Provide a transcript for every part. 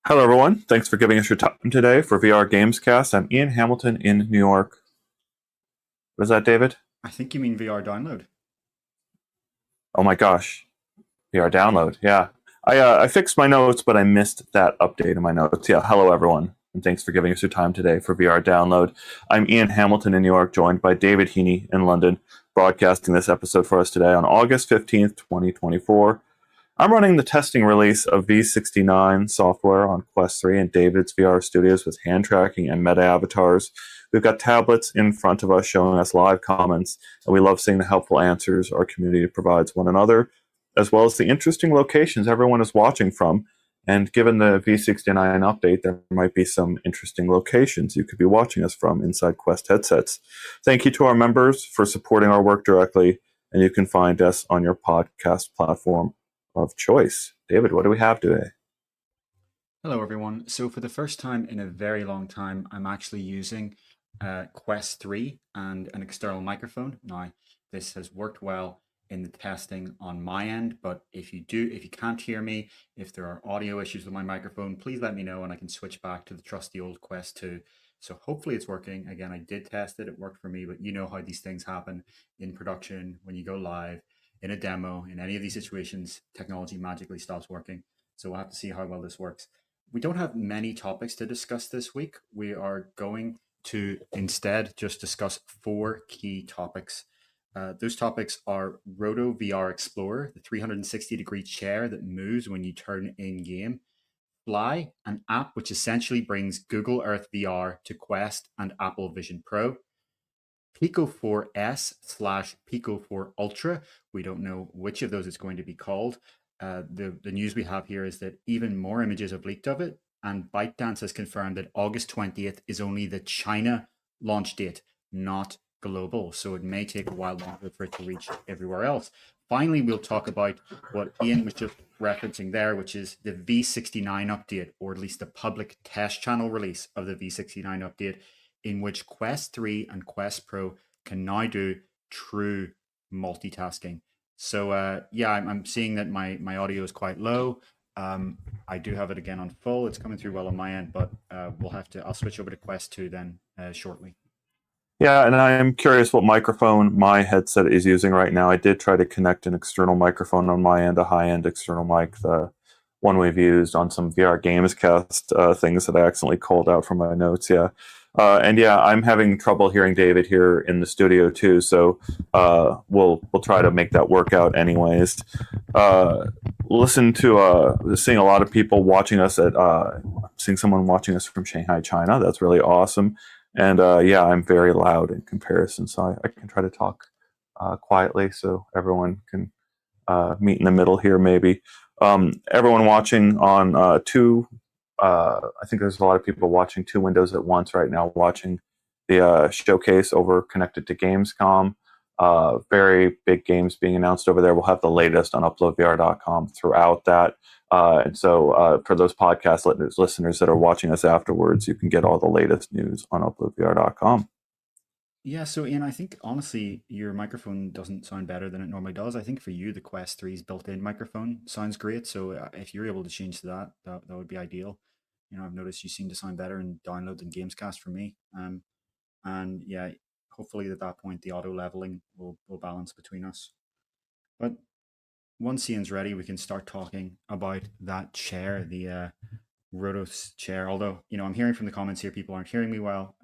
Hello, everyone. Thanks for giving us your time today for VR Gamescast. I'm Ian Hamilton in New York. What is that, David? I think you mean VR download. Oh my gosh, VR download. Yeah, I fixed my notes, but I missed that update in my notes. Yeah, hello, everyone, and thanks for giving us your time today for VR download. I'm Ian Hamilton in New York, joined by David Heaney in London, broadcasting this episode for us today on August 15th, 2024. I'm running the testing release of V69 software on Quest 3 and David's VR studios with hand tracking and meta avatars. We've got tablets in front of us showing us live comments, and we love seeing the helpful answers our community provides one another, as well as the interesting locations everyone is watching from. And given the V69 update, there might be some interesting locations you could be watching us from inside Quest headsets. Thank you to our members for supporting our work directly, and you can find us on your podcast platform of choice. David, what do we have today? Hello, everyone. So, for the first time in a very long time, I'm actually using Quest 3 and an external microphone. Now, this has worked well in the testing on my end, but if you can't hear me, if there are audio issues with my microphone, please let me know and I can switch back to the trusty old Quest 2. So, hopefully, it's working. Again, I did test it, it worked for me, but you know how these things happen in production when you go live. In a demo, in any of these situations, technology magically stops working. So we'll have to see how well this works. We don't have many topics to discuss this week. We are going to instead just discuss four key topics. Those topics are Roto VR Explorer, the 360-degree chair that moves when you turn in game. Fly, an app which essentially brings Google Earth VR to Quest and Apple Vision Pro. Pico 4S slash Pico 4 Ultra. We don't know which of those it's going to be called. The news we have here is that even more images have leaked of it, and ByteDance has confirmed that August 20th is only the China launch date, not global. So it may take a while longer for it to reach everywhere else. Finally, we'll talk about what Ian was just referencing there, which is the V69 update, or at least the public test channel release of the V69 update, in which Quest 3 and Quest Pro can now do true multitasking. So I'm seeing that my audio is quite low. I do have it again on full. It's coming through well on my end, but I'll switch over to Quest 2 then shortly. Yeah, and I'm curious what microphone my headset is using right now. I did try to connect an external microphone on my end, a high-end external mic, the one we've used on some VR Gamescast things that I accidentally called out from my notes. Yeah, and yeah, I'm having trouble hearing David here in the studio too. So we'll try to make that work out anyways. Listen to seeing a lot of people watching us at seeing someone watching us from Shanghai, China. That's really awesome. And yeah, I'm very loud in comparison, so I can try to talk quietly so everyone can meet in the middle here, maybe. Everyone watching on I think there's a lot of people watching two windows at once right now, watching the showcase over connected to Gamescom. Very big games being announced over there. We'll have the latest on UploadVR.com throughout that. And so for those podcast listeners that are watching us afterwards, you can get all the latest news on UploadVR.com. Yeah, so Ian, I think honestly, your microphone doesn't sound better than it normally does. I think for you, the Quest 3's built-in microphone sounds great. So if you're able to change to that would be ideal. You know, I've noticed you seem to sound better in download than Gamescast for me. And yeah, hopefully at that point the auto leveling will balance between us. But once Ian's ready, we can start talking about that chair, the Rotos chair. Although, you know, I'm hearing from the comments here, people aren't hearing me well.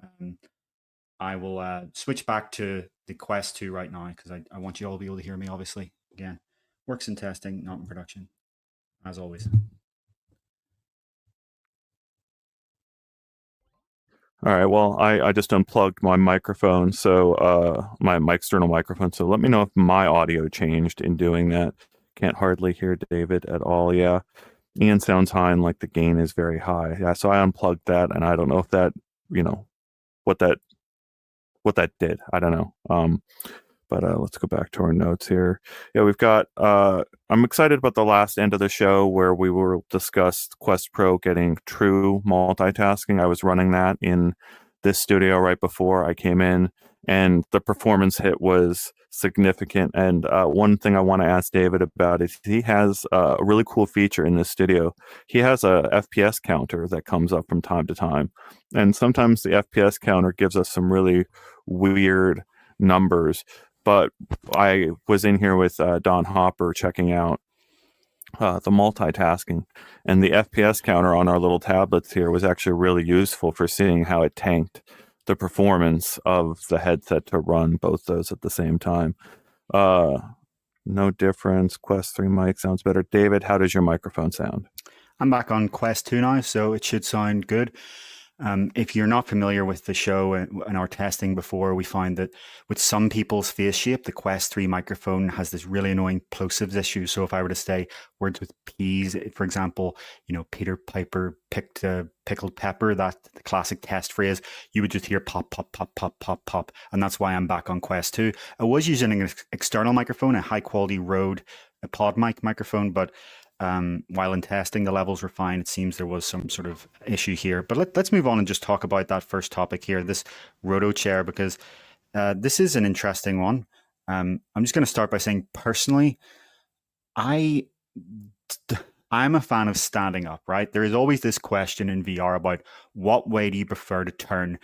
I will switch back to the Quest 2 right now because I want you all to be able to hear me, obviously. Again, works in testing, not in production, as always. All right. Well, I just unplugged my microphone, so my external microphone. So let me know if my audio changed in doing that. Can't hardly hear David at all. Yeah, Ian sounds high and like the gain is very high. Yeah. So I unplugged that, and I don't know if that, you know, what that what that did. I don't know. But let's go back to our notes here. Yeah, we've got. I'm excited about the last end of the show where we will discuss Quest Pro getting true multitasking. I was running that in this studio right before I came in, and the performance hit was significant. And one thing I want to ask David about is he has a really cool feature in this studio. He has a FPS counter that comes up from time to time, and sometimes the FPS counter gives us some really weird numbers. But I was in here with Don Hopper checking out the multitasking, and the FPS counter on our little tablets here was actually really useful for seeing how it tanked the performance of the headset to run both those at the same time. Uh, no difference. Quest 3 mic sounds better. David, how does your microphone sound? I'm back on Quest 2 now, so it should sound good. If you're not familiar with the show and our testing before, we find that with some people's face shape, the Quest 3 microphone has this really annoying plosives issue. So if I were to say words with P's, for example, Peter Piper picked pickled pepper, that the classic test phrase, you would just hear pop, pop, pop, pop, pop, pop. And that's why I'm back on Quest 2. I was using an external microphone, a high quality Rode pod mic microphone, but while in testing, the levels were fine. It seems there was some sort of issue here. But let's move on and just talk about that first topic here, this Roto chair, because this is an interesting one. I'm just going to start by saying, personally, I'm a fan of standing up, right? There is always this question in VR about what way do you prefer to turn?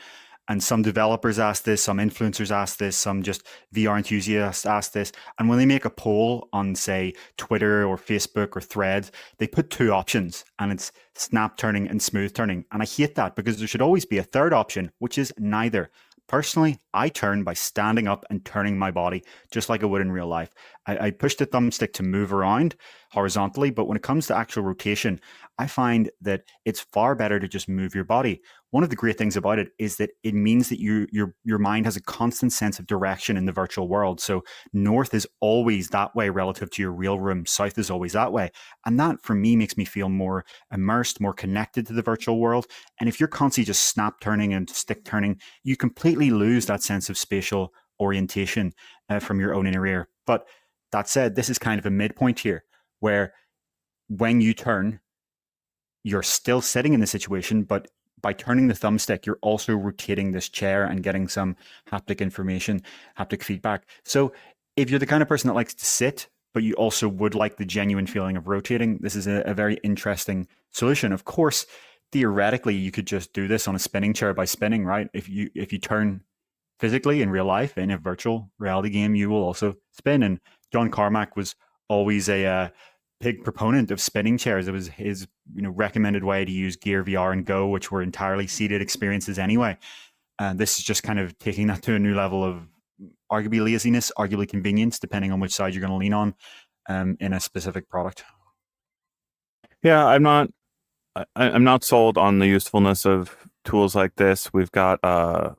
And some developers ask this, some influencers ask this, some just VR enthusiasts ask this. And when they make a poll on, say, Twitter or Facebook or Threads, they put two options, and it's snap turning and smooth turning. And I hate that, because there should always be a third option, which is neither. Personally, I turn by standing up and turning my body just like I would in real life. I push the thumbstick to move around horizontally, but when it comes to actual rotation, I find that it's far better to just move your body. One of the great things about it is that it means that your mind has a constant sense of direction in the virtual world. So north is always that way relative to your real room. South is always that way. And that, for me, makes me feel more immersed, more connected to the virtual world. And if you're constantly just snap turning and stick turning, you completely lose that sense of spatial orientation from your own inner ear. But that said, this is kind of a midpoint here, where when you turn, you're still sitting in the situation, but by turning the thumbstick, you're also rotating this chair and getting some haptic information, haptic feedback. So if you're the kind of person that likes to sit, but you also would like the genuine feeling of rotating, this is a very interesting solution. Of course, theoretically, you could just do this on a spinning chair by spinning, right? If you turn physically in real life in a virtual reality game, you will also spin. And John Carmack was always a big proponent of spinning chairs. It was his recommended way to use Gear VR and Go, which were entirely seated experiences anyway. This is just kind of taking that to a new level of arguably laziness, arguably convenience, depending on which side you're going to lean on in a specific product. Yeah, I'm not sold on the usefulness of tools like this. We've got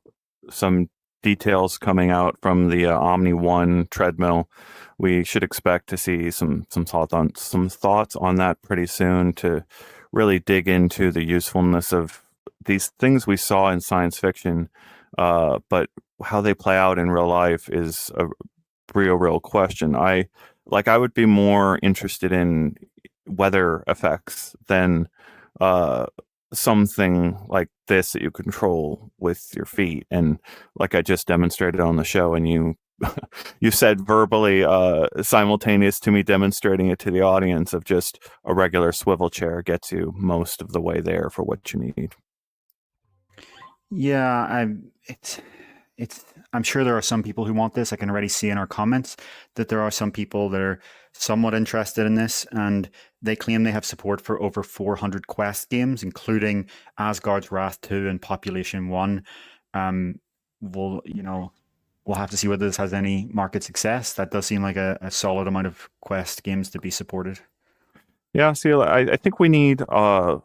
some details coming out from the Omni One treadmill. We should expect to see some thoughts on that pretty soon, to really dig into the usefulness of these things we saw in science fiction, but how they play out in real life is a real question. I would be more interested in weather effects than something like this that you control with your feet, and like I just demonstrated on the show, and you said verbally simultaneous to me demonstrating it to the audience, of just a regular swivel chair gets you most of the way there for what you need. Yeah, I'm sure there are some people who want this. I can already see in our comments that there are some people that are somewhat interested in this, and they claim they have support for over 400 Quest games, including Asgard's Wrath 2 and Population 1. We'll have to see whether this has any market success. That does seem like a solid amount of Quest games to be supported. Yeah, see, I think we need a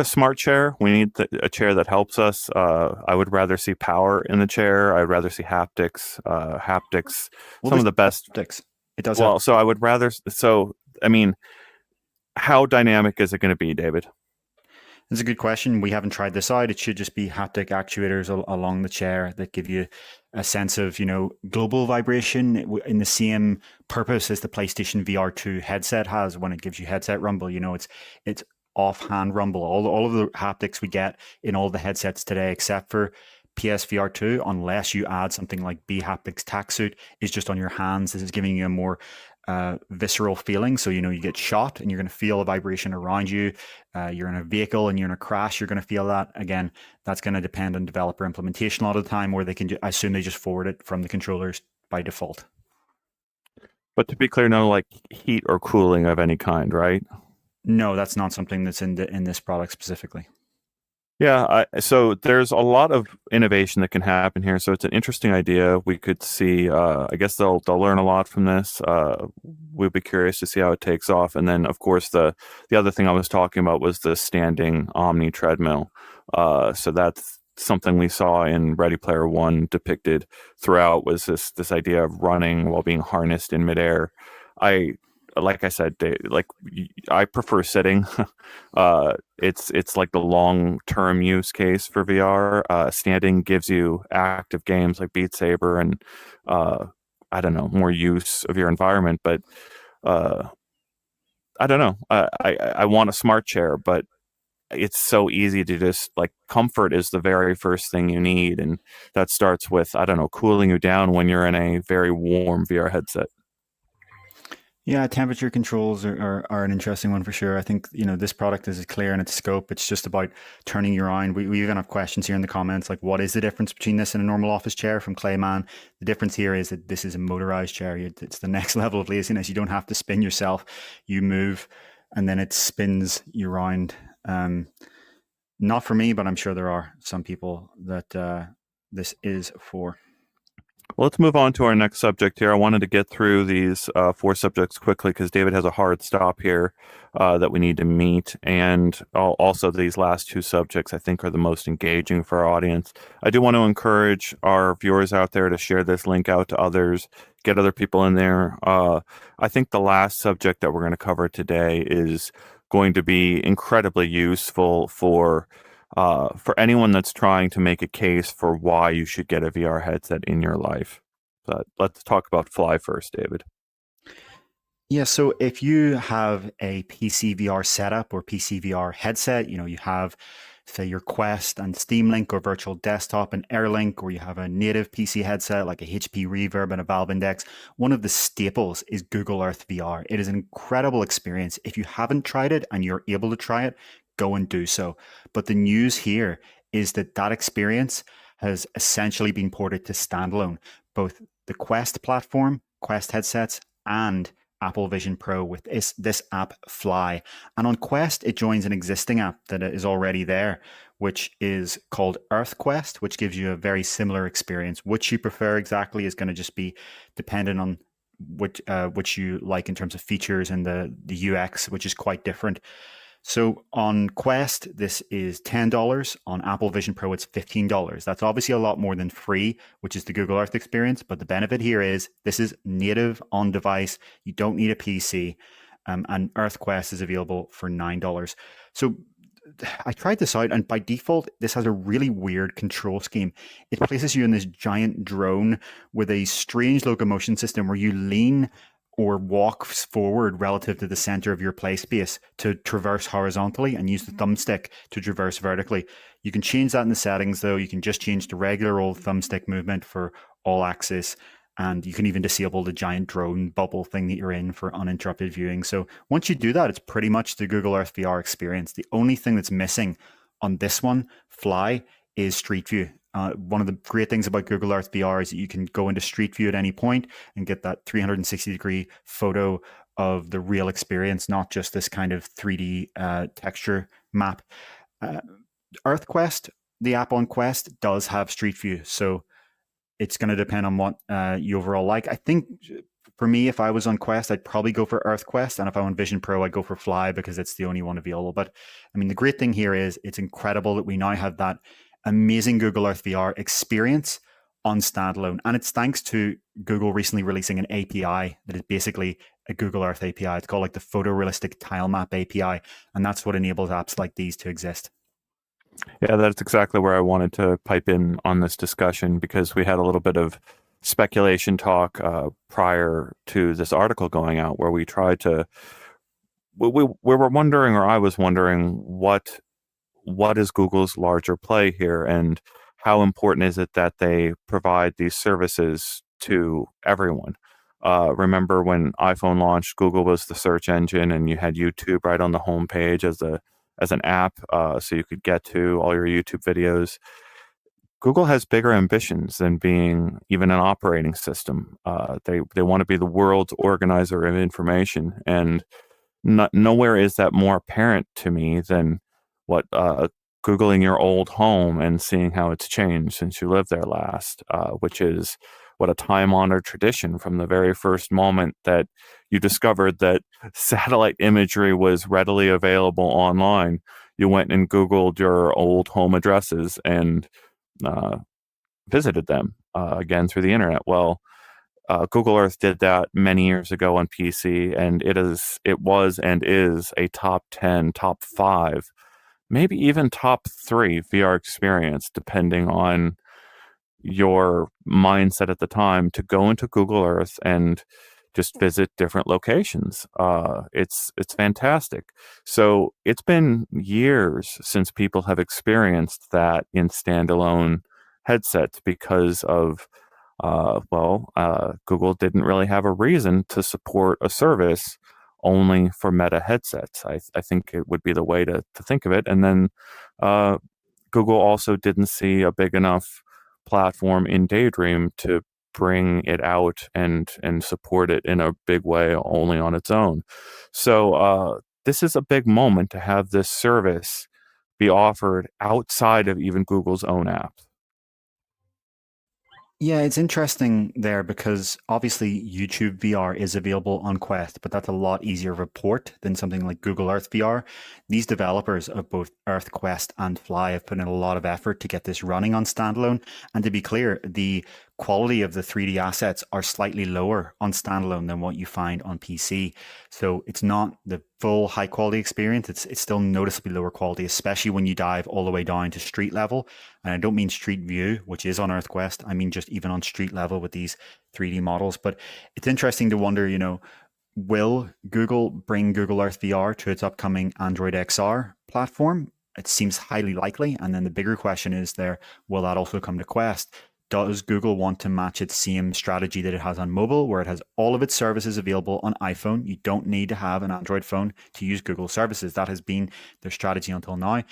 smart chair. We need a chair that helps us. I would rather see power in the chair. I'd rather see haptics. Well, some of the best haptics. It does. Well, so I would rather. So, I mean, how dynamic is it going to be, David? It's a good question. We haven't tried this out. It should just be haptic actuators along the chair that give you a sense of, global vibration in the same purpose as the PlayStation VR 2 headset has when it gives you headset rumble. It's offhand rumble. All of the haptics we get in all the headsets today, except for PSVR 2 unless you add something like B-Haptics Tac Suit is just on your hands. This is giving you a more visceral feeling. So, you get shot and you're going to feel a vibration around you. You're in a vehicle and you're in a crash, you're going to feel that. Again, that's going to depend on developer implementation a lot of the time, or I assume they just forward it from the controllers by default. But to be clear, no like heat or cooling of any kind, right? No, that's not something that's in this product specifically. Yeah, so there's a lot of innovation that can happen here. So it's an interesting idea. We could see. I guess they'll learn a lot from this. We'd be curious to see how it takes off. And then, of course, the other thing I was talking about was the standing Omni treadmill. So that's something we saw in Ready Player One depicted throughout, was this idea of running while being harnessed in midair. Like I said, I prefer sitting. It's like the long-term use case for VR. Standing gives you active games like Beat Saber and I don't know, more use of your environment. But I don't know. I want a smart chair, but it's so easy to just like comfort is the very first thing you need, and that starts with, I don't know, cooling you down when you're in a very warm VR headset. Yeah, temperature controls are an interesting one for sure. I think, this product is clear in its scope. It's just about turning you around. We even have questions here in the comments, like what is the difference between this and a normal office chair from Clayman? The difference here is that this is a motorized chair. It's the next level of laziness. You don't have to spin yourself. You move and then it spins you around. Not for me, but I'm sure there are some people that this is for. Well, let's move on to our next subject here. I wanted to get through these four subjects quickly because David has a hard stop here that we need to meet. And also these last two subjects I think are the most engaging for our audience. I do want to encourage our viewers out there to share this link out to others, get other people in there. I think the last subject that we're going to cover today is going to be incredibly useful for anyone that's trying to make a case for why you should get a VR headset in your life. But let's talk about Fly first, David. Yeah, so if you have a PC VR setup or PC VR headset, you have, say, your Quest and Steam Link or Virtual Desktop and AirLink, or you have a native PC headset like a HP Reverb and a Valve Index, one of the staples is Google Earth VR. It is an incredible experience. If you haven't tried it and you're able to try it, go and do so. But the news here is that experience has essentially been ported to standalone, both the Quest platform, Quest headsets, and Apple Vision Pro with this app Fly. And on Quest, it joins an existing app that is already there, which is called Earth Quest, which gives you a very similar experience. Which you prefer exactly is going to just be dependent on which you like in terms of features and the UX, which is quite different. So on Quest, this is $10. On Apple Vision Pro, it's $15. That's obviously a lot more than free, which is the Google Earth experience. But the benefit here is this is native on device. You don't need a PC. And Earth Quest is available for $9. So I tried this out, and by default, this has a really weird control scheme. It places you in this giant drone with a strange locomotion system where you lean or walk forward relative to the center of your play space to traverse horizontally and use the thumbstick to traverse vertically. You can change that in the settings, though. You can just change the regular old thumbstick movement for all axis, and you can even disable the giant drone bubble thing that you're in for uninterrupted viewing. So once you do that, it's pretty much the Google Earth VR experience. The only thing that's missing on this one, Fly, is Street View. One of the great things about Google Earth VR is that you can go into Street View at any point and get that 360-degree photo of the real experience, not just this kind of 3D texture map. Earth Quest, the app on Quest, does have Street View, so it's going to depend on what you overall like. I think for me, if I was on Quest, I'd probably go for Earth Quest, and if I'm on Vision Pro, I'd go for Fly because it's the only one available. But I mean, the great thing here is it's incredible that we now have that amazing Google Earth VR experience on standalone. And it's thanks to Google recently releasing an API that is basically a Google Earth API. It's called like the Photorealistic Tile Map API. And that's what enables apps like these to exist. Yeah, that's exactly where I wanted to pipe in on this discussion, because we had a little bit of speculation talk prior to this article going out where we tried to, we were wondering, or I was wondering, what is Google's larger play here, and how important is it that they provide these services to everyone? Remember when iPhone launched, Google was the search engine, and you had YouTube right on the homepage as an app, so you could get to all your YouTube videos. Google has bigger ambitions than being even an operating system. They want to be the world's organizer of information, and nowhere is that more apparent to me than what Googling your old home and seeing how it's changed since you lived there last, which is what a time-honored tradition from the very first moment that you discovered that satellite imagery was readily available online. You went and Googled your old home addresses and uh, visited them again through the internet. Well, Google Earth did that many years ago on PC, and it was and is a top 10, top 5, maybe even top 3 VR experience, depending on your mindset at the time, to go into Google Earth and just visit different locations. It's fantastic. So it's been years since people have experienced that in standalone headsets because of Google didn't really have a reason to support a service only for Meta headsets. I think it would be the way to think of it. And then uh, Google also didn't see a big enough platform in Daydream to bring it out and support it in a big way only on its own. So this is a big moment to have this service be offered outside of even Google's own apps. Yeah, it's interesting there because obviously YouTube VR is available on Quest, but that's a lot easier of a port than something like Google Earth VR. These developers of both Earth Quest and Fly have put in a lot of effort to get this running on standalone. And to be clear, the quality of the 3D assets are slightly lower on standalone than what you find on PC. So it's not the full high quality experience. It's still noticeably lower quality, especially when you dive all the way down to street level. And I don't mean street view, which is on EarthQuest. I mean just even on street level with these 3D models. But it's interesting to wonder, will Google bring Google Earth VR to its upcoming Android XR platform? It seems highly likely. And then the bigger question is there, will that also come to Quest? Does Google want to match its same strategy that it has on mobile, where it has all of its services available on iPhone? You don't need to have an Android phone to use Google services. That has been their strategy until now.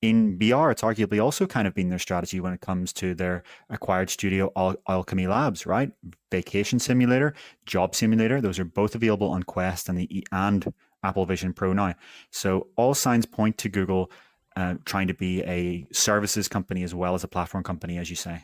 In VR, it's arguably also kind of been their strategy when it comes to their acquired studio, Alchemy Labs, right? Vacation Simulator, Job Simulator, those are both available on Quest and Apple Vision Pro now. So all signs point to Google trying to be a services company as well as a platform company, as you say.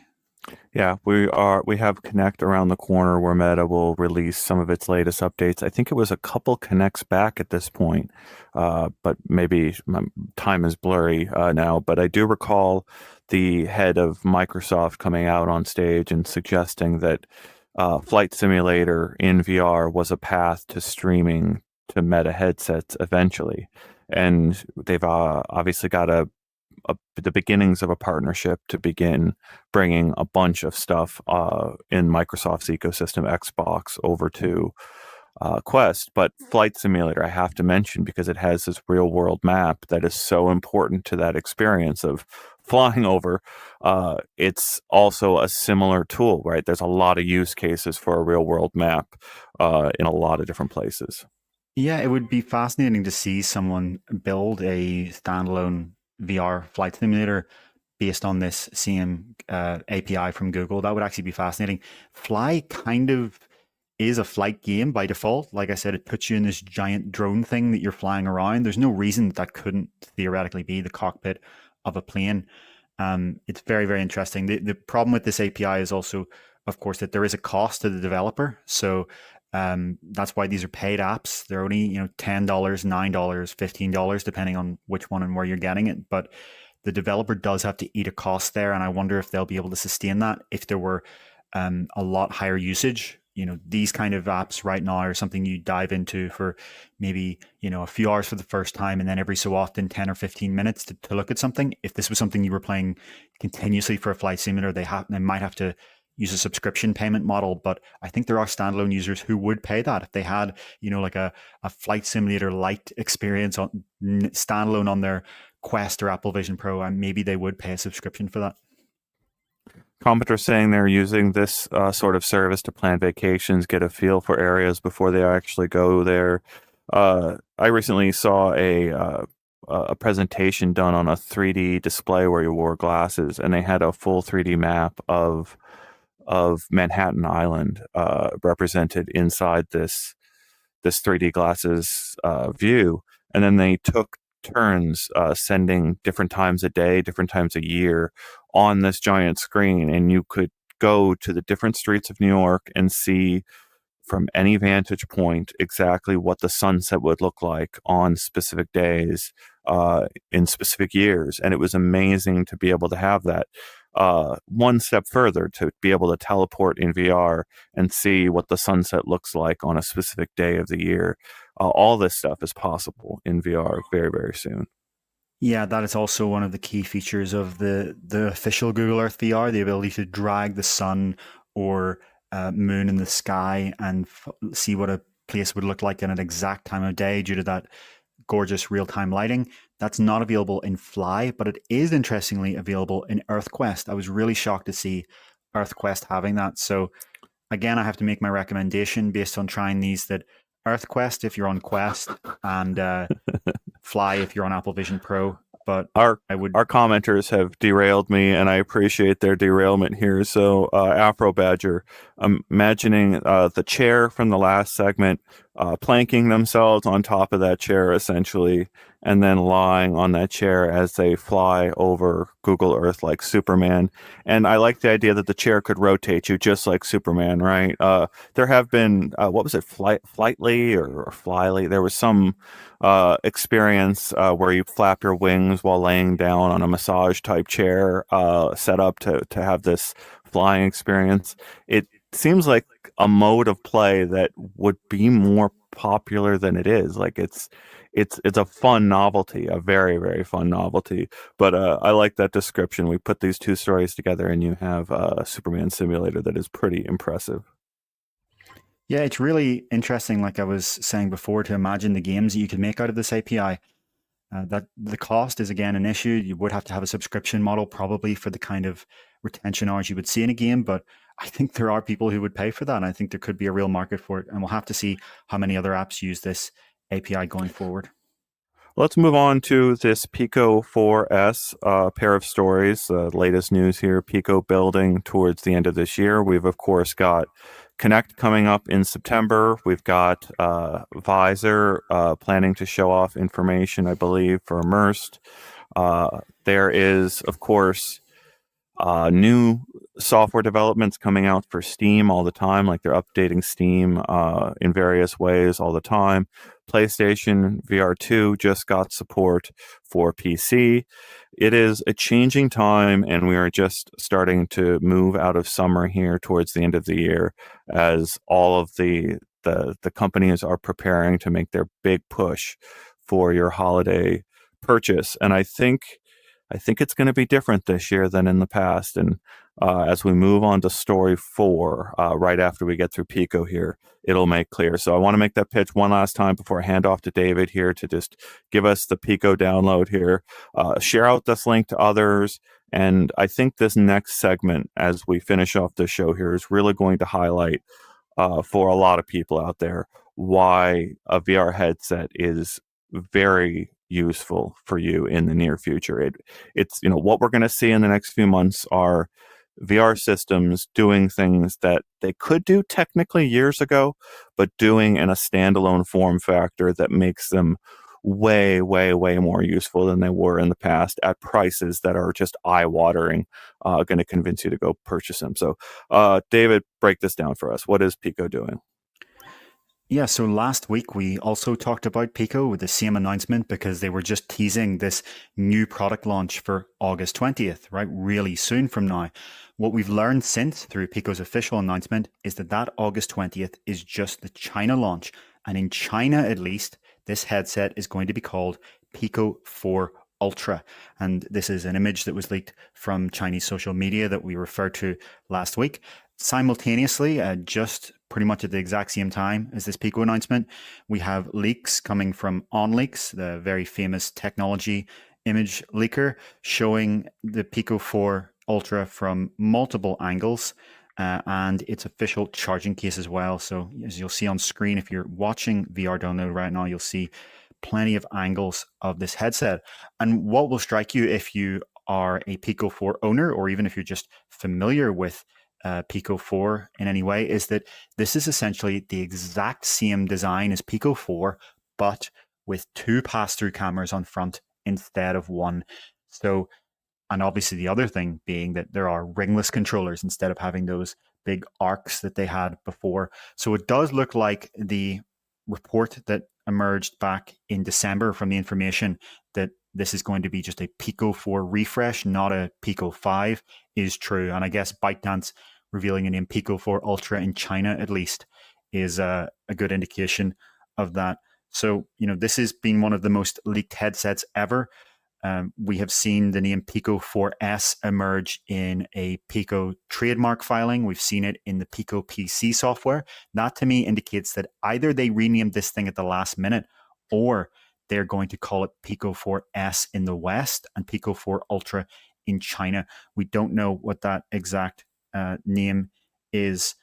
Yeah, we have Connect around the corner where Meta will release some of its latest updates. I think it was a couple Connects back at this point, but maybe my time is blurry now. But I do recall the head of Microsoft coming out on stage and suggesting that Flight Simulator in VR was a path to streaming to Meta headsets eventually. And they've obviously got the beginnings of a partnership to begin bringing a bunch of stuff in Microsoft's ecosystem, Xbox, over to Quest. But Flight Simulator, I have to mention because it has this real world map that is so important to that experience of flying over. It's also a similar tool, right? There's a lot of use cases for a real world map in a lot of different places. Yeah, it would be fascinating to see someone build a standalone VR flight simulator based on this same API from Google. That would actually be fascinating. Fly kind of is a flight game by default. Like I said, it puts you in this giant drone thing that you're flying around. There's no reason that couldn't theoretically be the cockpit of a plane. It's very, very interesting. The problem with this API is also, of course, that there is a cost to the developer. So that's why these are paid apps. They're only $10, $9, $15, depending on which one and where you're getting it. But the developer does have to eat a cost there, and I wonder if they'll be able to sustain that if there were a lot higher usage. These kind of apps right now are something you dive into for maybe a few hours for the first time, and then every so often 10 or 15 minutes to look at something. If this was something you were playing continuously for a flight simulator, they might have to use a subscription payment model. But I think there are standalone users who would pay that if they had like a flight simulator light experience on standalone on their Quest or Apple Vision Pro, and maybe they would pay a subscription for that. Commenters saying they're using this sort of service to plan vacations, get a feel for areas before they actually go there. I recently saw a presentation done on a 3D display where you wore glasses, and they had a full 3D map of Manhattan Island represented inside this 3D glasses view, and then they took turns sending different times a day, different times a year on this giant screen, and you could go to the different streets of New York and see from any vantage point exactly what the sunset would look like on specific days in specific years. And it was amazing to be able to have that. One step further, to be able to teleport in VR and see what the sunset looks like on a specific day of the year. All this stuff is possible in VR very, very soon. Yeah, that is also one of the key features of the official Google Earth VR, the ability to drag the sun or moon in the sky and see what a place would look like in an exact time of day due to that gorgeous real-time lighting. That's not available in Fly, but it is interestingly available in EarthQuest. I was really shocked to see EarthQuest having that. So again, I have to make my recommendation based on trying these, that EarthQuest if you're on Quest, and Fly if you're on Apple Vision Pro. But Our I would, our commenters have derailed me, and I appreciate their derailment here. So, Afro Badger, I'm imagining the chair from the last segment, planking themselves on top of that chair, essentially, and then lying on that chair as they fly over Google Earth like Superman. And I like the idea that the chair could rotate you just like Superman, right? There have been, what was it, Flightly or Flyly? There was some experience where you flap your wings while laying down on a massage type chair set up to have this flying experience. It seems like a mode of play that would be more popular than it is. Like it's a fun novelty, a very, very fun novelty. But I like that description. We put these two stories together, and you have a Superman simulator that is pretty impressive. yeah, it's really interesting, like I was saying before, to imagine the games that you could make out of this API. That the cost is again an issue. You would have to have a subscription model probably for the kind of retention hours you would see in a game, but I think there are people who would pay for that. And I think there could be a real market for it. And we'll have to see how many other apps use this API going forward. Let's move on to this Pico 4S pair of stories. Latest news here, Pico building towards the end of this year. We've, of course, got Connect coming up in September. We've got Visor planning to show off information, I believe, for Immersed. There is, of course, new software developments coming out for Steam all the time, like they're updating Steam in various ways all the time. PlayStation VR2 just got support for PC. It is a changing time, and we are just starting to move out of summer here towards the end of the year as all of the companies are preparing to make their big push for your holiday purchase. And I think it's going to be different this year than in the past. And as we move on to story 4, right after we get through Pico here, it'll make clear. So I want to make that pitch one last time before I hand off to David here to just give us the Pico download here. Share out this link to others. And I think this next segment, as we finish off the show here, is really going to highlight for a lot of people out there why a VR headset is very useful for you in the near future. It's what we're going to see in the next few months are VR systems doing things that they could do technically years ago, but doing in a standalone form factor that makes them way, way, way more useful than they were in the past at prices that are just eye-watering, going to convince you to go purchase them. So, David, break this down for us. What is Pico doing? Yeah, so last week we also talked about Pico with the same announcement because they were just teasing this new product launch for August 20th, right? Really soon from now. What we've learned since through Pico's official announcement is that August 20th is just the China launch. And in China, at least, this headset is going to be called Pico 4 Ultra. And this is an image that was leaked from Chinese social media that we referred to last week. Simultaneously, just pretty much at the exact same time as this Pico announcement, we have leaks coming from OnLeaks, the very famous technology image leaker, showing the Pico 4 Ultra from multiple angles and its official charging case as well. So as you'll see on screen, if you're watching VR download right now, you'll see plenty of angles of this headset. And what will strike you if you are a Pico 4 owner, or even if you're just familiar with Pico 4 in any way, is that this is essentially the exact same design as Pico 4, but with two pass-through cameras on front instead of one. So, and obviously the other thing being that there are ringless controllers instead of having those big arcs that they had before. So it does look like the report that emerged back in December from the information that this is going to be just a Pico 4 refresh, not a Pico 5, is true. And I guess ByteDance revealing a name Pico 4 Ultra in China, at least, is a good indication of that. So, this has been one of the most leaked headsets ever. We have seen the name Pico 4S emerge in a Pico trademark filing. We've seen it in the Pico PC software. That to me indicates that either they renamed this thing at the last minute, or they're going to call it Pico 4S in the West and Pico 4 Ultra in China. We don't know what that exact name is.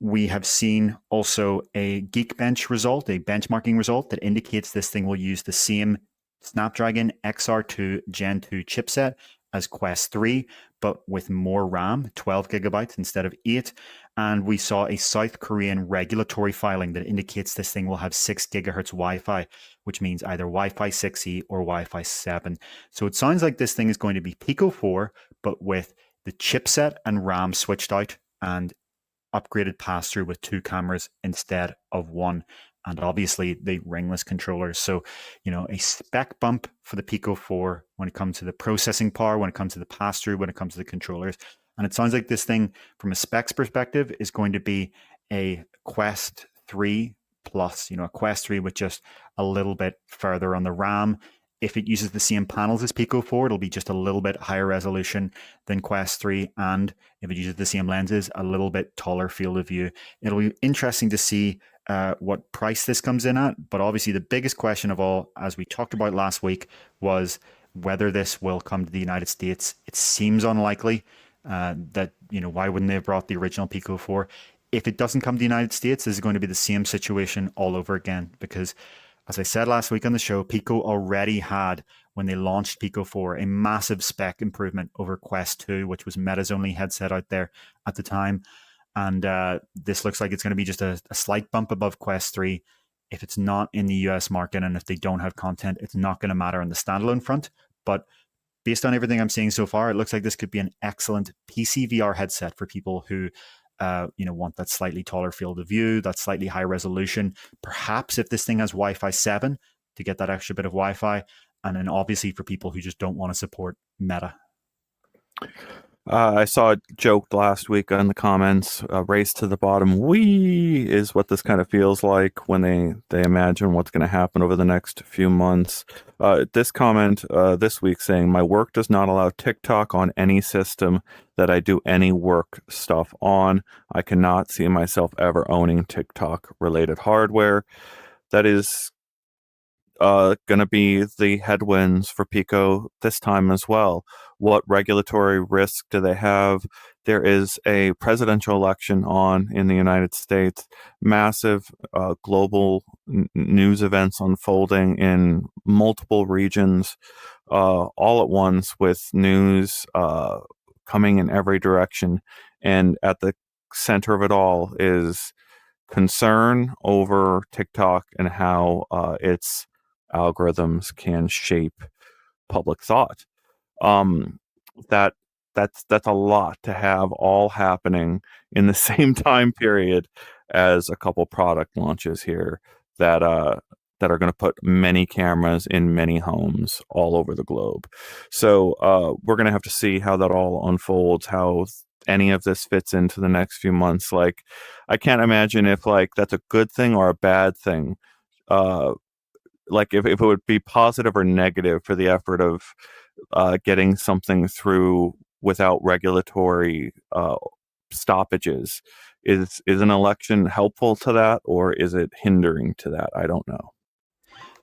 We have seen also a Geekbench result, a benchmarking result that indicates this thing will use the same Snapdragon XR2 Gen 2 chipset as Quest 3, but with more RAM, 12 gigabytes instead of 8. And we saw a South Korean regulatory filing that indicates this thing will have 6 gigahertz Wi-Fi, which means either Wi-Fi 6E or Wi-Fi 7. So it sounds like this thing is going to be Pico 4, but with the chipset and RAM switched out and upgraded pass-through with two cameras instead of one. And obviously the ringless controllers. So, a spec bump for the Pico 4 when it comes to the processing power, when it comes to the pass-through, when it comes to the controllers. And it sounds like this thing, from a specs perspective, is going to be a Quest 3 plus, a Quest 3 with just a little bit further on the RAM. If it uses the same panels as Pico 4, it'll be just a little bit higher resolution than Quest 3. And if it uses the same lenses, a little bit taller field of view. It'll be interesting to see what price this comes in at. But obviously the biggest question of all, as we talked about last week, was whether this will come to the United States. It seems unlikely that, why wouldn't they have brought the original Pico 4? If it doesn't come to the United States, this is going to be the same situation all over again, because as I said last week on the show, Pico already had, when they launched Pico 4, a massive spec improvement over Quest 2, which was Meta's only headset out there at the time. And this looks like it's going to be just a slight bump above Quest 3. If it's not in the US market and if they don't have content, it's not going to matter on the standalone front. But based on everything I'm seeing so far, it looks like this could be an excellent PC VR headset for people who want that slightly taller field of view, that slightly high resolution. Perhaps if this thing has Wi-Fi 7 to get that extra bit of Wi-Fi, and then obviously for people who just don't want to support Meta. I saw it joked last week in the comments, race to the bottom, wee, is what this kind of feels like when they imagine what's going to happen over the next few months. This comment this week saying, my work does not allow TikTok on any system that I do any work stuff on. I cannot see myself ever owning TikTok related hardware. That is going to be the headwinds for Pico this time as well. What regulatory risk do they have? There is a presidential election on in the United States, massive global news events unfolding in multiple regions all at once, with news coming in every direction. And at the center of it all is concern over TikTok and how its algorithms can shape public thought. That's a lot to have all happening in the same time period as a couple product launches here that are going to put many cameras in many homes all over the globe. So we're going to have to see how that all unfolds, how any of this fits into the next few months. Like, I can't imagine if that's a good thing or a bad thing. If it would be positive or negative for the effort of getting something through without regulatory stoppages. Is an election helpful to that, or is it hindering to that? I don't know.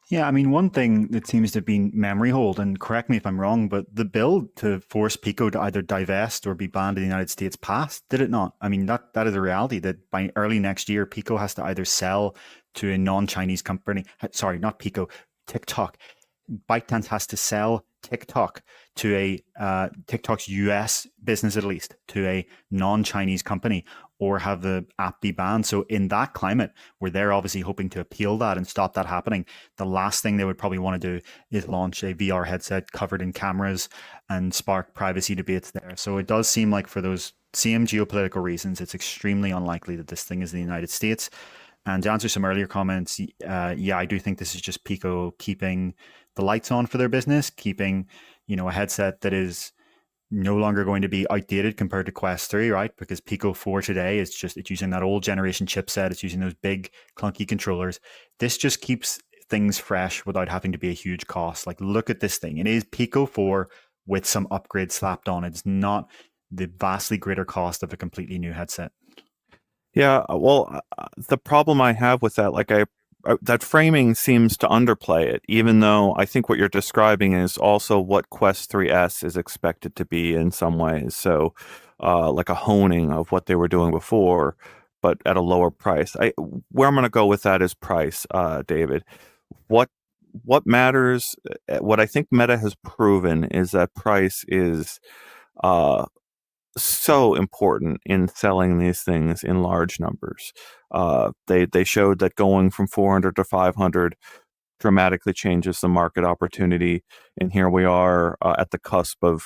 Yeah, I mean, one thing that seems to have been memory hold, and correct me if I'm wrong, but the bill to force Pico to either divest or be banned in the United States passed, did it not? I mean, that is a reality that by early next year, Pico has to either sell to a non-Chinese company. Sorry, not Pico, TikTok. ByteDance has to sell TikTok to a TikTok's US business, at least to a non-Chinese company, or have the app be banned. So in that climate, where they're obviously hoping to appeal that and stop that happening, the last thing they would probably want to do is launch a VR headset covered in cameras and spark privacy debates there. So it does seem like for those same geopolitical reasons, it's extremely unlikely that this thing is in the United States. And to answer some earlier comments, yeah, I do think this is just Pico keeping the lights on for their business, keeping a headset that is no longer going to be outdated compared to Quest 3, right? Because Pico 4 today is just it's using that old generation chipset, it's using those big clunky controllers. This just keeps things fresh without having to be a huge cost. Like look at this thing. It is Pico 4 with some upgrades slapped on. It's not the vastly greater cost of a completely new headset. Yeah, well, the problem I have with that, that framing seems to underplay it, even though I think what you're describing is also what Quest 3S is expected to be in some ways. So, like a honing of what they were doing before, but at a lower price. Where I'm going to go with that is price, David. What what matters? What I think Meta has proven is that price is uh, so important in selling these things in large numbers. They showed that going from 400 to 500 dramatically changes the market opportunity, and here we are at the cusp of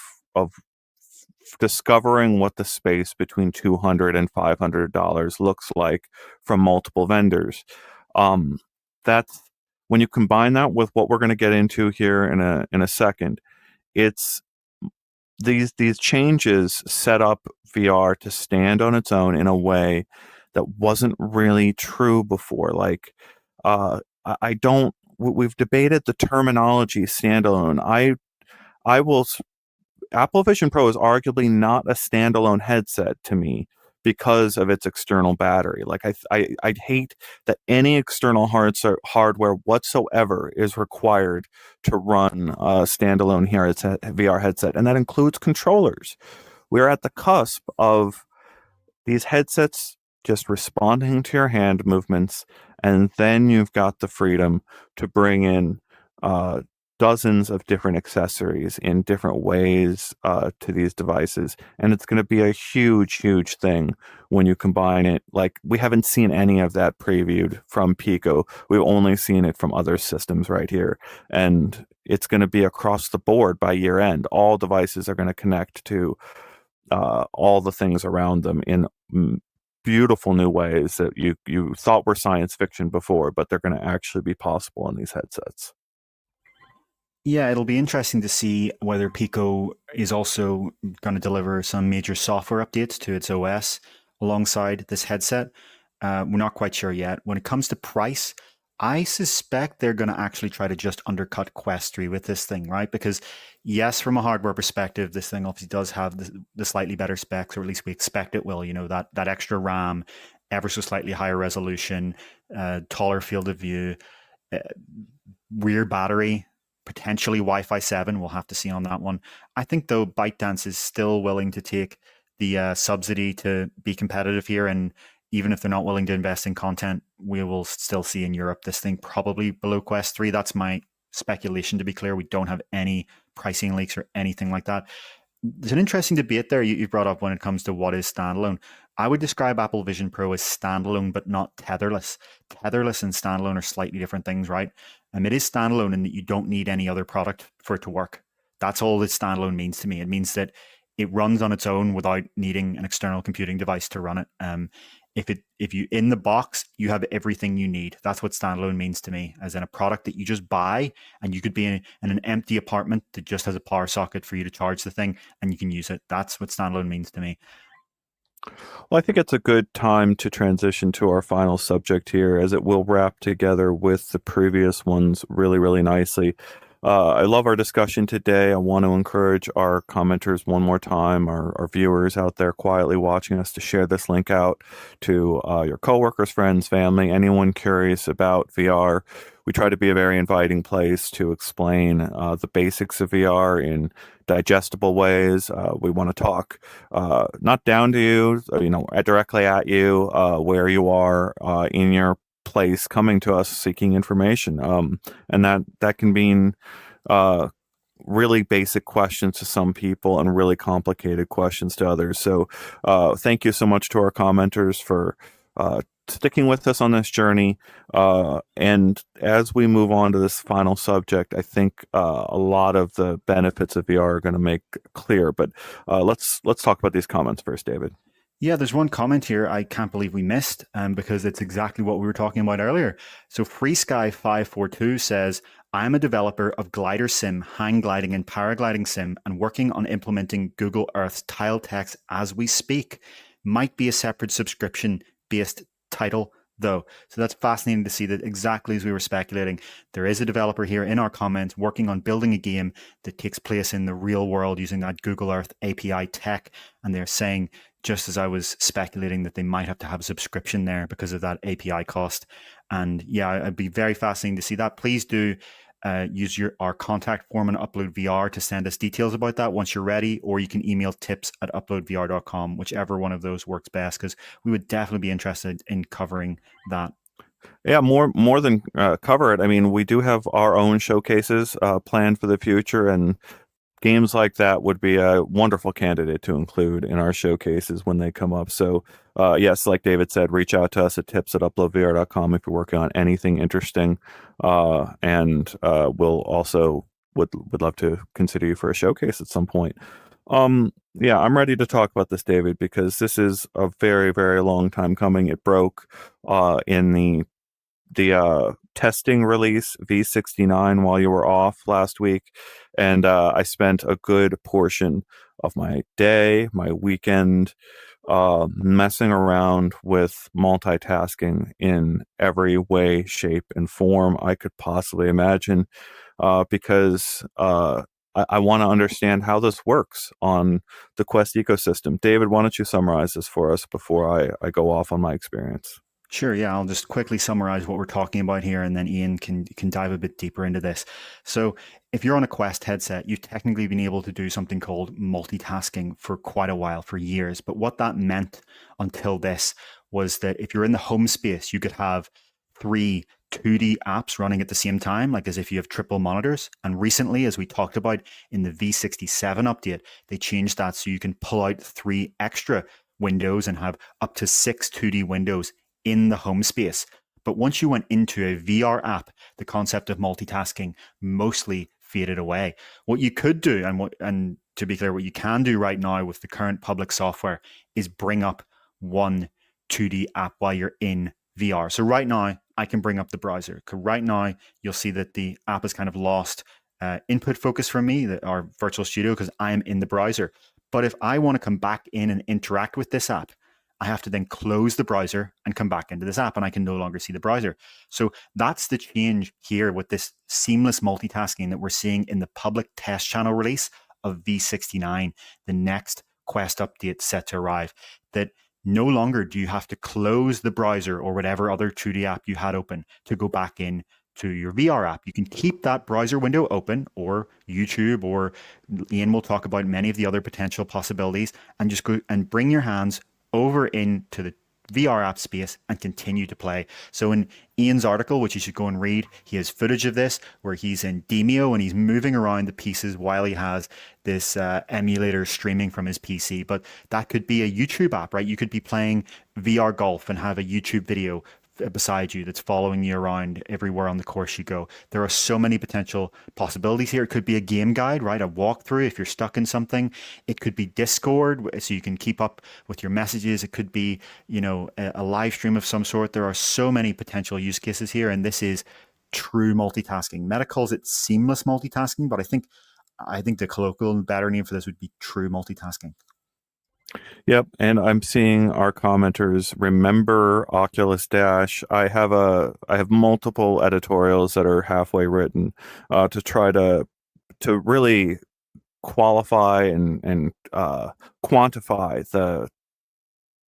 discovering what the space between 200 and $500 looks like from multiple vendors. That's when you combine that with what we're going to get into here in a second. It's these changes set up VR to stand on its own in a way that wasn't really true before. Like, I don't. We've debated the terminology standalone. I will. Apple Vision Pro is arguably not a standalone headset to me because of its external battery. Like I'd hate that any external hardware whatsoever is required to run a standalone VR headset, and that includes controllers. We're at the cusp of these headsets just responding to your hand movements, and then you've got the freedom to bring in uh, dozens of different accessories in different ways to these devices, and it's going to be a huge thing when you combine it. Like, we haven't seen any of that previewed from Pico. We've only seen it from other systems right here, and it's going to be across the board by year end. All devices are going to connect to all the things around them in beautiful new ways that you thought were science fiction before, but they're going to actually be possible in these headsets. Yeah, it'll be interesting to see whether Pico is also going to deliver some major software updates to its OS alongside this headset. We're not quite sure yet. When it comes to price, I suspect they're going to actually try to just undercut Quest 3 with this thing, right? Because, yes, from a hardware perspective, this thing obviously does have the slightly better specs, or at least we expect it will. That extra RAM, ever so slightly higher resolution, taller field of view, uh, rear battery, potentially Wi-Fi 7. We'll have to see on that one. I think, though, ByteDance is still willing to take the subsidy to be competitive here. And even if they're not willing to invest in content, we will still see in Europe this thing probably below Quest 3. That's my speculation, to be clear. We don't have any pricing leaks or anything like that. There's an interesting debate there you brought up when it comes to what is standalone. I would describe Apple Vision Pro as standalone, but not tetherless. Tetherless and standalone are slightly different things, right? It is standalone in that you don't need any other product for it to work. That's all that standalone means to me. It means that it runs on its own without needing an external computing device to run it. If you in the box, you have everything you need. That's what standalone means to me, as in a product that you just buy, and you could be in an empty apartment that just has a power socket for you to charge the thing, and you can use it. That's what standalone means to me. Well, I think it's a good time to transition to our final subject here, as it will wrap together with the previous ones really nicely. I love our discussion today. I want to encourage our commenters one more time, our viewers out there quietly watching us, to share this link out to your coworkers, friends, family, anyone curious about VR. we try to be a very inviting place to explain the basics of VR in digestible ways. We want to talk not down to you, directly at you, where you are in your place, coming to us seeking information, and that can mean uh, really basic questions to some people and really complicated questions to others. So thank you so much to our commenters for sticking with us on this journey. And as we move on to this final subject, I think a lot of the benefits of VR are going to make clear. But let's talk about these comments first, David. Yeah, there's one comment here I can't believe we missed, because it's exactly what we were talking about earlier. So FreeSky542 says, I'm a developer of glider sim, hang gliding, and paragliding sim, and working on implementing Google Earth's tile text as we speak. Might be a separate subscription-based title, though. So that's fascinating to see that exactly as we were speculating, there is a developer here in our comments working on building a game that takes place in the real world using that Google Earth API tech. And they're saying, just as I was speculating, that they might have to have a subscription there because of that API cost. And yeah, it'd be very fascinating to see that. Please do use our contact form on UploadVR to send us details about that once you're ready, or you can email tips@uploadvr.com, whichever one of those works best, because we would definitely be interested in covering that. Yeah, more than cover it. I mean, we do have our own showcases planned for the future, and games like that would be a wonderful candidate to include in our showcases when they come up. So, yes, like David said, reach out to us at tips@uploadvr.com if you're working on anything interesting, and we'll also would love to consider you for a showcase at some point. Yeah, I'm ready to talk about this, David, because this is a very, very long time coming. It broke in the testing release V69 while you were off last week, and I spent a good portion of my day, my weekend, messing around with multitasking in every way, shape, and form I could possibly imagine, because I want to understand how this works on the Quest ecosystem. David, why don't you summarize this for us before I go off on my experience? Sure, yeah, I'll just quickly summarize what we're talking about here, and then Ian can dive a bit deeper into this. So, if you're on a Quest headset, you've technically been able to do something called multitasking for quite a while, for years. But what that meant until this was that if you're in the home space, you could have three 2D apps running at the same time, like as if you have triple monitors. And recently, as we talked about in the V67 update, they changed that so you can pull out three extra windows and have up to six 2D windows in the home space. But once you went into a VR app, the concept of multitasking mostly faded away. What you could do, and to be clear, what you can do right now with the current public software is bring up one 2D app while you're in VR. So right now, I can bring up the browser. Because right now, you'll see that the app has kind of lost input focus from me, our virtual studio, because I am in the browser. But if I want to come back in and interact with this app, I have to then close the browser and come back into this app, and I can no longer see the browser. So that's the change here with this seamless multitasking that we're seeing in the public test channel release of V69, the next Quest update set to arrive. That no longer do you have to close the browser or whatever other 2D app you had open to go back in to your VR app. You can keep that browser window open, or YouTube, or Ian will talk about many of the other potential possibilities, and just go and bring your hands over into the VR app space and continue to play. So in Ian's article, which you should go and read, he has footage of this where he's in Demio and he's moving around the pieces while he has this emulator streaming from his PC. But that could be a YouTube app, right? You could be playing VR golf and have a YouTube video beside you that's following you around everywhere on the course you go. There are so many potential possibilities here. It could be a game guide, right? A walkthrough if you're stuck in something. It could be Discord, so you can keep up with your messages. It could be, a live stream of some sort. There are so many potential use cases here, and this is true multitasking. Meta calls it seamless multitasking, but I think the colloquial and better name for this would be true multitasking. Yep, and I'm seeing our commenters remember Oculus Dash. I have multiple editorials that are halfway written to try to really qualify and quantify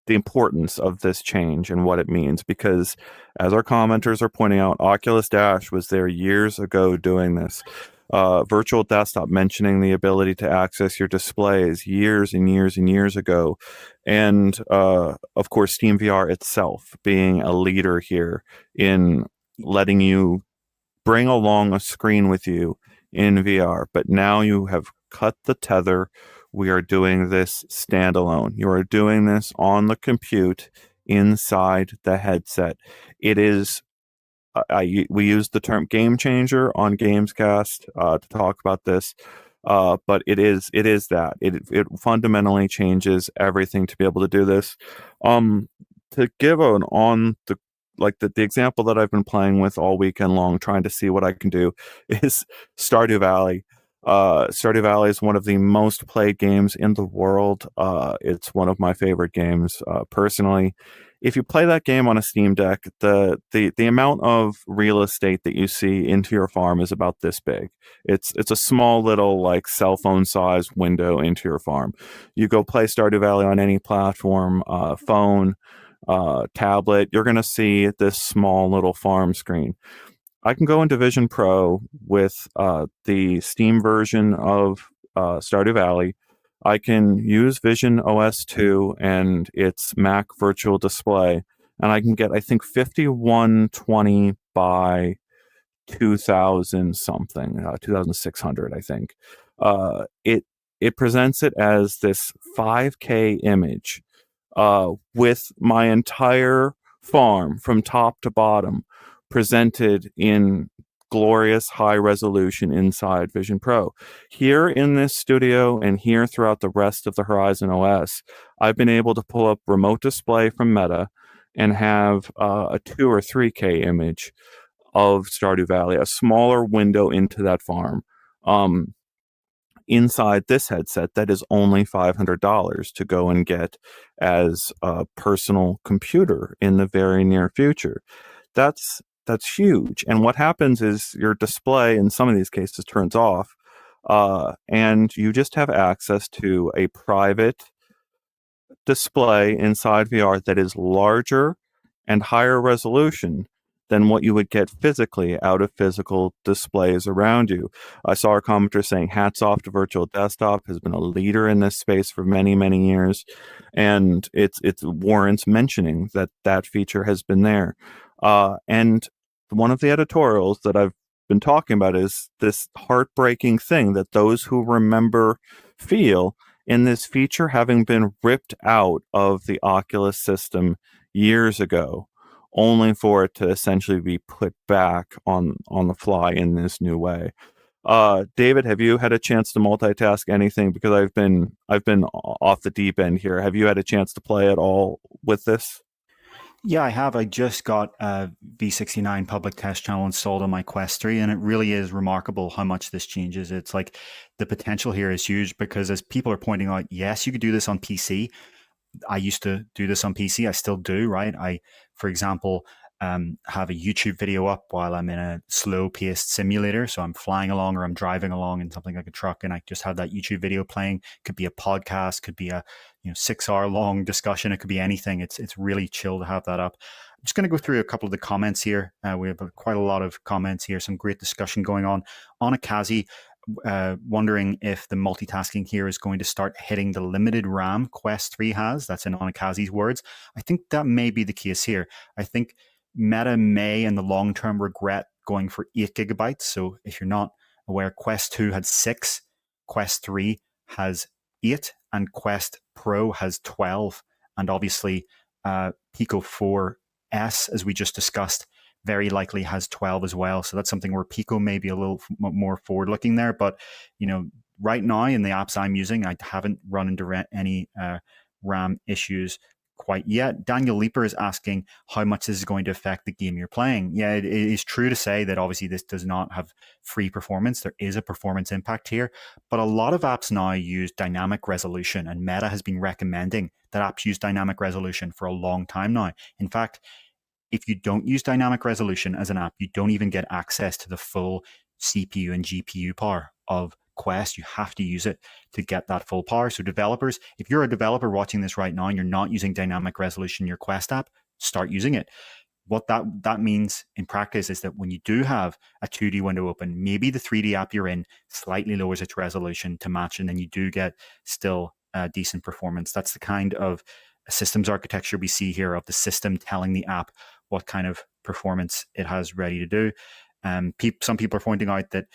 the importance of this change and what it means, because as our commenters are pointing out, Oculus Dash was there years ago doing this. Virtual Desktop mentioning the ability to access your displays years and years and years ago. And of course, Steam VR itself being a leader here in letting you bring along a screen with you in VR. But now you have cut the tether. We are doing this standalone. You are doing this on the compute inside the headset. It is we use the term game changer on Gamescast to talk about this, but it is that it fundamentally changes everything to be able to do this. To give an on the like the example that I've been playing with all weekend long, trying to see what I can do, is Stardew Valley. Stardew Valley is one of the most played games in the world. It's one of my favorite games personally. If you play that game on a Steam Deck, the amount of real estate that you see into your farm is about this big. It's a small little like cell phone size window into your farm. You go play Stardew Valley on any platform, phone, tablet, you're going to see this small little farm screen. I can go into Vision Pro with the Steam version of Stardew Valley. I can use Vision OS 2 and its Mac Virtual Display, and I can get, I think, 5120 by 2000 something, 2600, I think. It presents it as this 5K image with my entire farm from top to bottom presented in glorious high resolution inside Vision Pro. Here in this studio and here throughout the rest of the Horizon OS, I've been able to pull up Remote Display from Meta and have a 2 or 3K image of Stardew Valley, a smaller window into that farm. Inside this headset that is only $500 to go and get as a personal computer in the very near future. That's huge. And what happens is your display in some of these cases turns off, and you just have access to a private display inside VR that is larger and higher resolution than what you would get physically out of physical displays around you. I saw our commenter saying hats off to Virtual Desktop, has been a leader in this space for many, many years. And it warrants mentioning that feature has been there. And one of the editorials that I've been talking about is this heartbreaking thing that those who remember feel in this feature having been ripped out of the Oculus system years ago, only for it to essentially be put back on the fly in this new way. David, have you had a chance to multitask anything? Because I've been off the deep end here. Have you had a chance to play at all with this? Yeah, I have. I just got a V69 public test channel installed on my Quest 3, and it really is remarkable how much this changes. It's like the potential here is huge because, as people are pointing out, yes, you could do this on PC. I used to do this on PC. I still do, right? I, for example, have a YouTube video up while I'm in a slow-paced simulator. So I'm flying along or I'm driving along in something like a truck, and I just have that YouTube video playing. Could be a podcast, could be a 6-hour long discussion. It could be anything. It's really chill to have that up. I'm just going to go through a couple of the comments here. We have quite a lot of comments here. Some great discussion going on. Anakazi wondering if the multitasking here is going to start hitting the limited RAM Quest 3 has. That's in Anakazi's words. I think that may be the case here. I think Meta may in the long term regret going for 8 gigabytes. So if you're not aware, Quest 2 had 6, Quest 3 has 8, and Quest Pro has 12. And obviously Pico 4S, as we just discussed, very likely has 12 as well. So that's something where Pico may be a little more forward looking there. But, right now in the apps I'm using, I haven't run into any RAM issues quite yet. Daniel Leeper is asking how much this is going to affect the game you're playing. Yeah, it is true to say that obviously this does not have free performance. There is a performance impact here, but a lot of apps now use dynamic resolution, and Meta has been recommending that apps use dynamic resolution for a long time now. In fact, if you don't use dynamic resolution as an app, you don't even get access to the full CPU and GPU power of Quest. You have to use it to get that full power. So developers, if you're a developer watching this right now and you're not using dynamic resolution in your Quest app, start using it. What that means in practice is that when you do have a 2D window open, maybe the 3D app you're in slightly lowers its resolution to match, and then you do get still decent performance. That's the kind of systems architecture we see here, of the system telling the app what kind of performance it has ready to do. Some people are pointing out that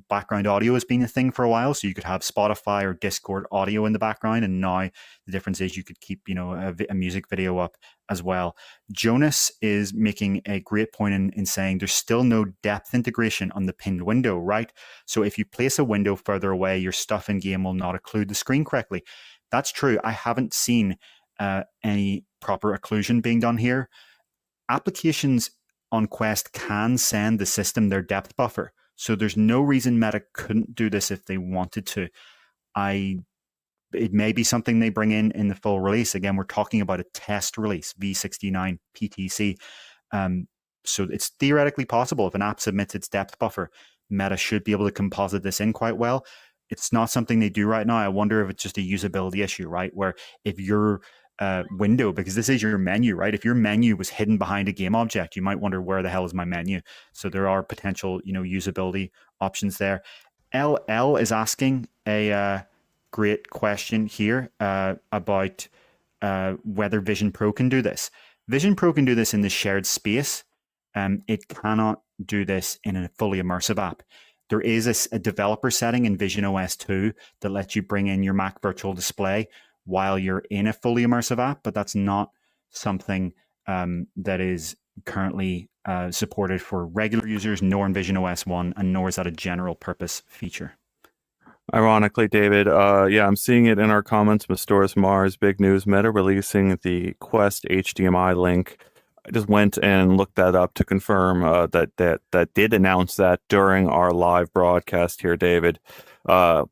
background audio has been a thing for a while, so you could have Spotify or Discord audio in the background, and now the difference is you could keep a music video up as well. Jonas is making a great point in saying there's still no depth integration on the pinned window, right? So if you place a window further away, your stuff in game will not occlude the screen correctly. That's true. I haven't seen any proper occlusion being done here. Applications on Quest can send the system their depth buffer, so there's no reason Meta couldn't do this if they wanted to. It may be something they bring in the full release. Again, we're talking about a test release, v69 PTC. So it's theoretically possible if an app submits its depth buffer, Meta should be able to composite this in quite well. It's not something they do right now. I wonder if it's just a usability issue, right? Where if your window, because this is your menu, right? If your menu was hidden behind a game object, you might wonder, where the hell is my menu? So there are potential, usability options there. LL is asking a great question here about whether Vision Pro can do this. Vision Pro can do this in the shared space. It cannot do this in a fully immersive app. There is a developer setting in Vision OS 2 that lets you bring in your Mac Virtual Display while you're in a fully immersive app, but that's not something that is currently supported for regular users, nor in Vision OS 1, and nor is that a general purpose feature. Ironically, David, I'm seeing it in our comments. Mastoris Mars, big news, Meta releasing the Quest HDMI link. I just went and looked that up to confirm that did announce that during our live broadcast here, David.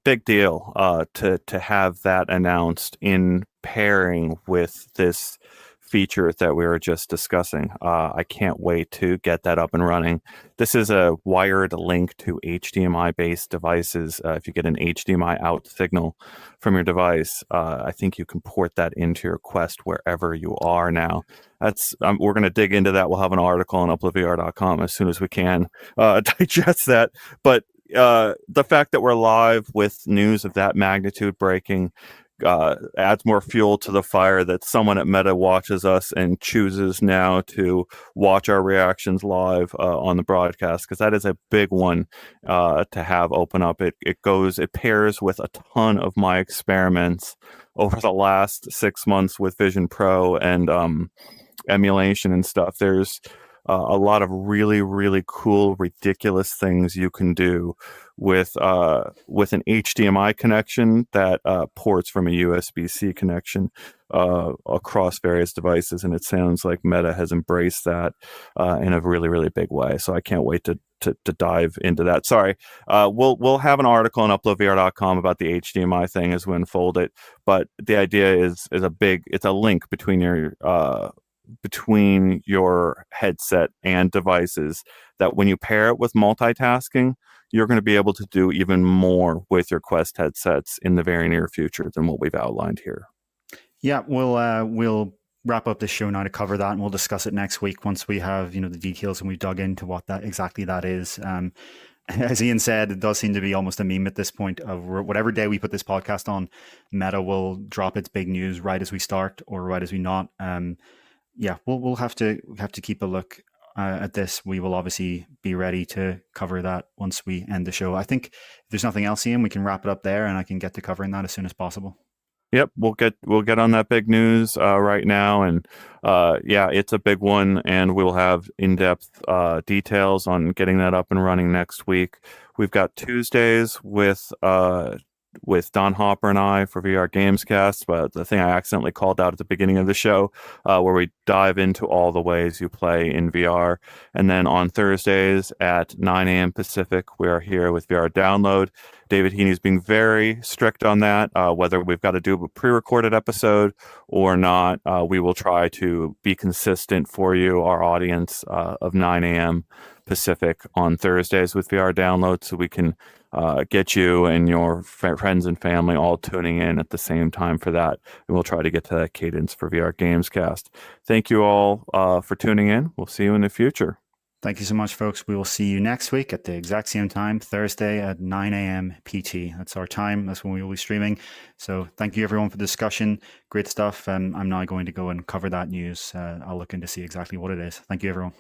Big deal to have that announced in pairing with this feature that we were just discussing. I can't wait to get that up and running. This is a wired link to HDMI-based devices. If you get an HDMI out signal from your device, I think you can port that into your Quest wherever you are now. We're going to dig into that. We'll have an article on UploadVR.com as soon as we can digest that. But the fact that we're live with news of that magnitude breaking adds more fuel to the fire that someone at Meta watches us and chooses now to watch our reactions live on the broadcast, because that is a big one to have open up. It pairs with a ton of my experiments over the last 6 months with Vision Pro and emulation and stuff. There's a lot of really, really cool, ridiculous things you can do with an HDMI connection that ports from a USB-C connection across various devices, and it sounds like Meta has embraced that in a really, really big way. So I can't wait to dive into that. Sorry, we'll have an article on UploadVR.com about the HDMI thing as we unfold it. But the idea is it's a link between your headset and devices that when you pair it with multitasking, you're going to be able to do even more with your Quest headsets in the very near future than what we've outlined here. Yeah, we'll wrap up this show now to cover that, and we'll discuss it next week once we have the details and we've dug into what that is. As Ian said, it does seem to be almost a meme at this point of whatever day we put this podcast on, Meta will drop its big news right as we start or right as we not. We'll have to keep a look at this. We will obviously be ready to cover that once we end the show. I think if there's nothing else, Ian, we can wrap it up there, and I can get to covering that as soon as possible. Yep, we'll get on that big news right now, and it's a big one, and we'll have in-depth details on getting that up and running next week. We've got Tuesdays with Don Hopper and I for VR Gamescast, but the thing I accidentally called out at the beginning of the show, where we dive into all the ways you play in VR. And then on Thursdays at 9 a.m. Pacific, we are here with VR Download. David Heaney's being very strict on that, whether we've got to do a pre-recorded episode or not. We will try to be consistent for you, our audience, of 9 a.m. Pacific on Thursdays with VR Download, so we can get you and your friends and family all tuning in at the same time for that. And we'll try to get to that cadence for VR Gamescast. Thank you all for tuning in. We'll see you in the future. Thank you so much, folks. We will see you next week at the exact same time, Thursday at 9 a.m. PT. That's our time. That's when we will be streaming. So thank you, everyone, for the discussion. Great stuff. I'm now going to go and cover that news. I'll look in to see exactly what it is. Thank you, everyone.